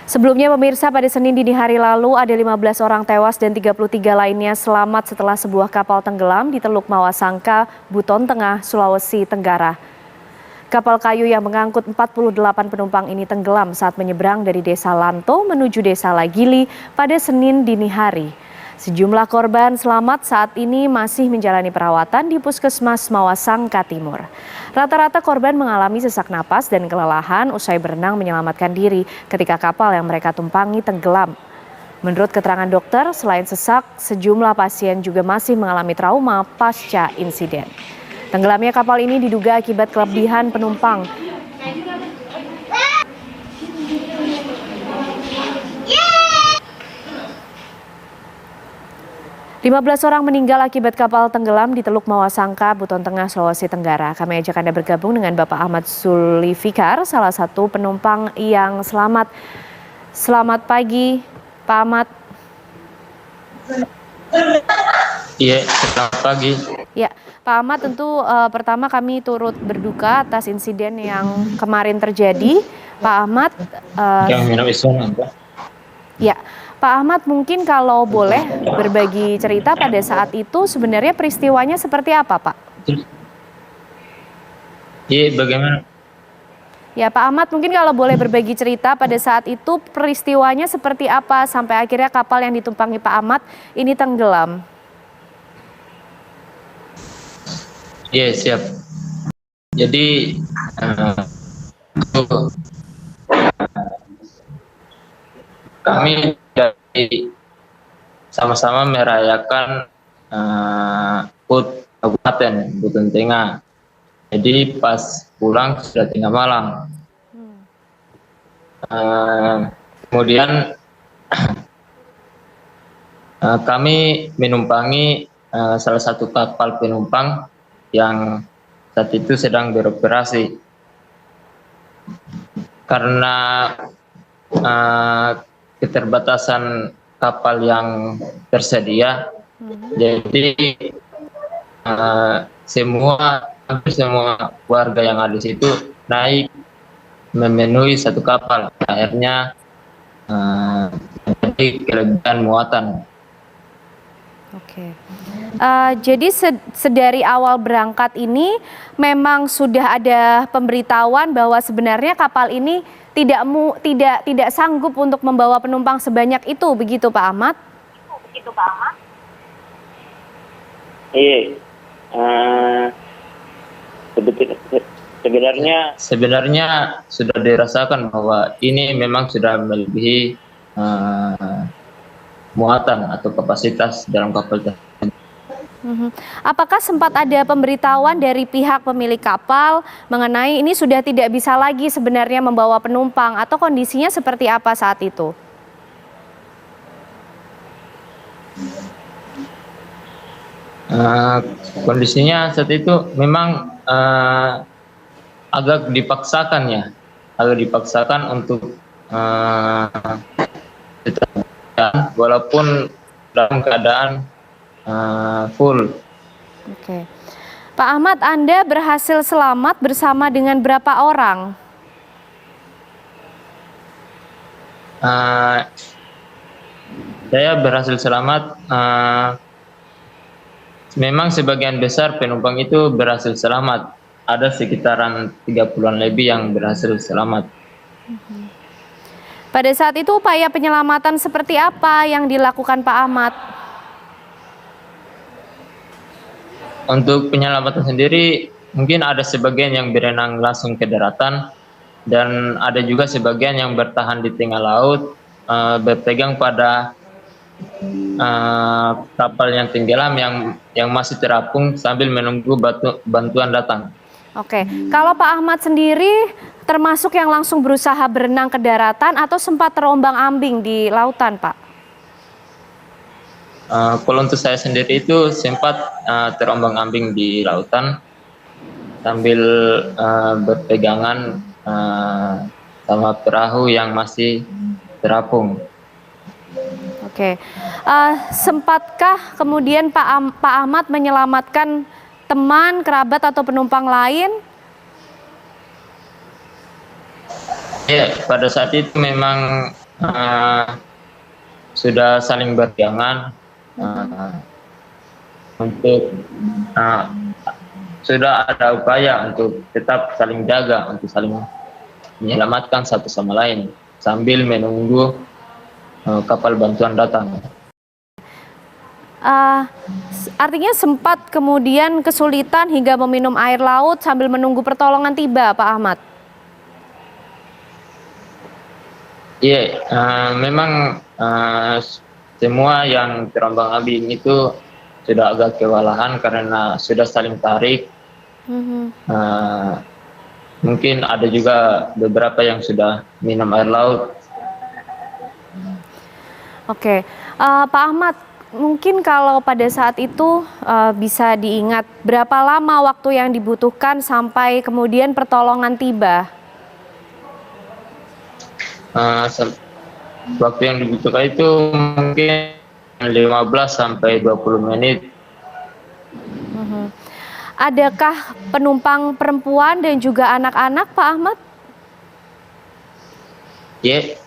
Sebelumnya pemirsa, pada Senin dini hari lalu ada 15 orang tewas dan 33 lainnya selamat setelah sebuah kapal tenggelam di Teluk Mawasangka, Buton Tengah, Sulawesi Tenggara. Kapal kayu yang mengangkut 48 penumpang ini tenggelam saat menyeberang dari Desa Lanto menuju Desa Lagili pada Senin dini hari. Sejumlah korban selamat saat ini masih menjalani perawatan di Puskesmas Mawasangka Timur. Rata-rata korban mengalami sesak napas dan kelelahan usai berenang menyelamatkan diri ketika kapal yang mereka tumpangi tenggelam. Menurut keterangan dokter, selain sesak, sejumlah pasien juga masih mengalami trauma pasca insiden. Tenggelamnya kapal ini diduga akibat kelebihan penumpang. 15 orang meninggal akibat kapal tenggelam di Teluk Mawasangka, Buton Tengah, Sulawesi Tenggara. Kami ajak Anda bergabung dengan Bapak Ahmad Zulfikar, salah satu penumpang yang selamat. Selamat pagi, Pak Ahmad. Iya, selamat pagi. Ya, Pak Ahmad, tentu pertama kami turut berduka atas insiden yang kemarin terjadi. Pak Ahmad, ya, Pak Ahmad, mungkin kalau boleh berbagi cerita pada saat itu sebenarnya peristiwanya seperti apa, Pak? Iya, bagaimana? Ya, Pak Ahmad, mungkin kalau boleh berbagi cerita pada saat itu peristiwanya seperti apa sampai akhirnya kapal yang ditumpangi Pak Ahmad ini tenggelam. Iya, siap. Jadi kami sama-sama merayakan HUT Kabupaten Buton Tengah. Jadi pas pulang sudah tengah malam. Kemudian kami menumpangi salah satu kapal penumpang yang saat itu sedang beroperasi. Karena keterbatasan kapal yang tersedia, jadi hampir semua warga yang ada di situ naik memenuhi satu kapal. Akhirnya jadi kelebihan muatan. Oke. Jadi sedari awal berangkat ini memang sudah ada pemberitahuan bahwa sebenarnya kapal ini tidak sanggup untuk membawa penumpang sebanyak itu, begitu Pak Ahmad? Iya. Sebenarnya sudah dirasakan bahwa ini memang sudah melebihi muatan atau kapasitas dalam kapal tersebut. Apakah sempat ada pemberitahuan dari pihak pemilik kapal mengenai ini sudah tidak bisa lagi sebenarnya membawa penumpang atau kondisinya seperti apa saat itu? Kondisinya saat itu memang agak dipaksakan untuk walaupun dalam keadaan full. Oke. Pak Ahmad, Anda berhasil selamat bersama dengan berapa orang? Saya berhasil selamat. Memang sebagian besar penumpang itu berhasil selamat. Ada sekitaran 30-an lebih yang berhasil selamat. Pada saat itu upaya penyelamatan seperti apa yang dilakukan Pak Ahmad? Untuk penyelamatan sendiri, mungkin ada sebagian yang berenang langsung ke daratan, dan ada juga sebagian yang bertahan di tengah laut, berpegang pada kapal yang tenggelam yang masih terapung sambil menunggu bantuan datang. Oke, kalau Pak Ahmad sendiri termasuk yang langsung berusaha berenang ke daratan atau sempat terombang-ambing di lautan, Pak? Kalau untuk saya sendiri itu sempat terombang-ambing di lautan sambil berpegangan sama perahu yang masih terapung. Oke, sempatkah kemudian Pak Ahmad menyelamatkan teman, kerabat atau penumpang lain? Ya, pada saat itu memang eh, sudah saling berjangan, untuk eh, sudah ada upaya untuk tetap saling jaga, untuk saling menyelamatkan satu sama lain sambil menunggu kapal bantuan datang. Artinya sempat kemudian kesulitan hingga meminum air laut sambil menunggu pertolongan tiba, Pak Ahmad. Iya, memang semua yang terombang-ambing itu sudah agak kewalahan karena sudah saling tarik. Mungkin ada juga beberapa yang sudah minum air laut. Oke, Pak Ahmad, mungkin kalau pada saat itu bisa diingat berapa lama waktu yang dibutuhkan sampai kemudian pertolongan tiba? Waktu yang dibutuhkan itu mungkin 15 sampai 20 menit. Adakah penumpang perempuan dan juga anak-anak, Pak Ahmad? Ya,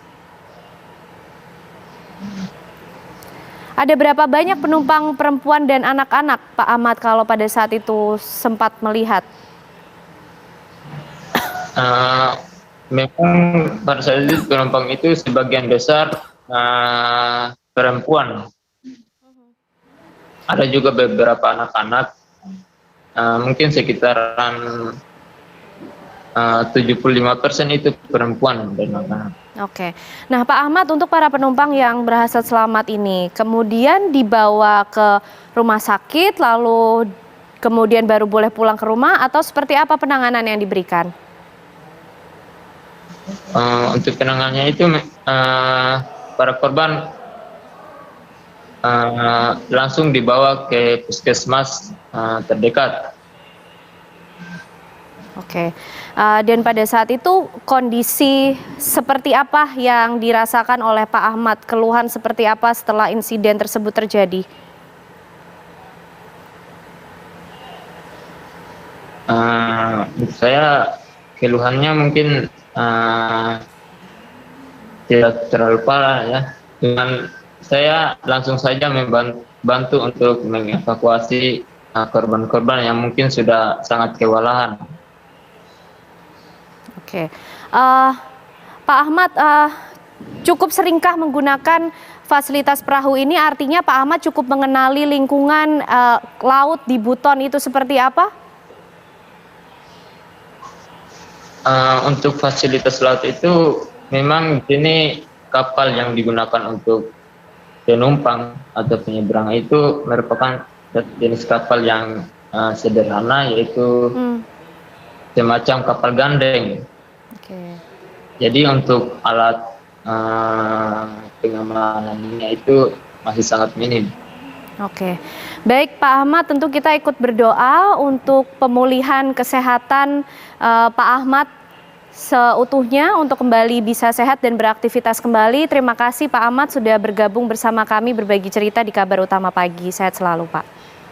Ada berapa banyak penumpang perempuan dan anak-anak, Pak Ahmad, kalau pada saat itu sempat melihat? memang pada saat itu penumpang itu sebagian besar perempuan. Ada juga beberapa anak-anak, mungkin sekitaran 75% itu perempuan dan anak-anak. Oke, nah Pak Ahmad, untuk para penumpang yang berhasil selamat ini kemudian dibawa ke rumah sakit lalu kemudian baru boleh pulang ke rumah atau seperti apa penanganan yang diberikan? Untuk penanganannya itu para korban langsung dibawa ke puskesmas terdekat. Oke, dan pada saat itu kondisi seperti apa yang dirasakan oleh Pak Ahmad? Keluhan seperti apa setelah insiden tersebut terjadi? Untuk saya keluhannya mungkin tidak terlalu parah ya. Dengan saya langsung saja membantu untuk mengevakuasi korban-korban yang mungkin sudah sangat kewalahan. Oke, Pak Ahmad, cukup seringkah menggunakan fasilitas perahu ini? Artinya Pak Ahmad cukup mengenali lingkungan laut di Buton itu seperti apa? Untuk fasilitas laut itu memang ini kapal yang digunakan untuk penumpang atau penyeberang itu merupakan jenis kapal yang sederhana, yaitu semacam kapal gandeng. Jadi untuk alat pengamanannya itu masih sangat minim. Oke, baik Pak Ahmad, tentu kita ikut berdoa untuk pemulihan kesehatan Pak Ahmad seutuhnya untuk kembali bisa sehat dan beraktivitas kembali. Terima kasih Pak Ahmad sudah bergabung bersama kami berbagi cerita di Kabar Utama Pagi. Sehat selalu Pak.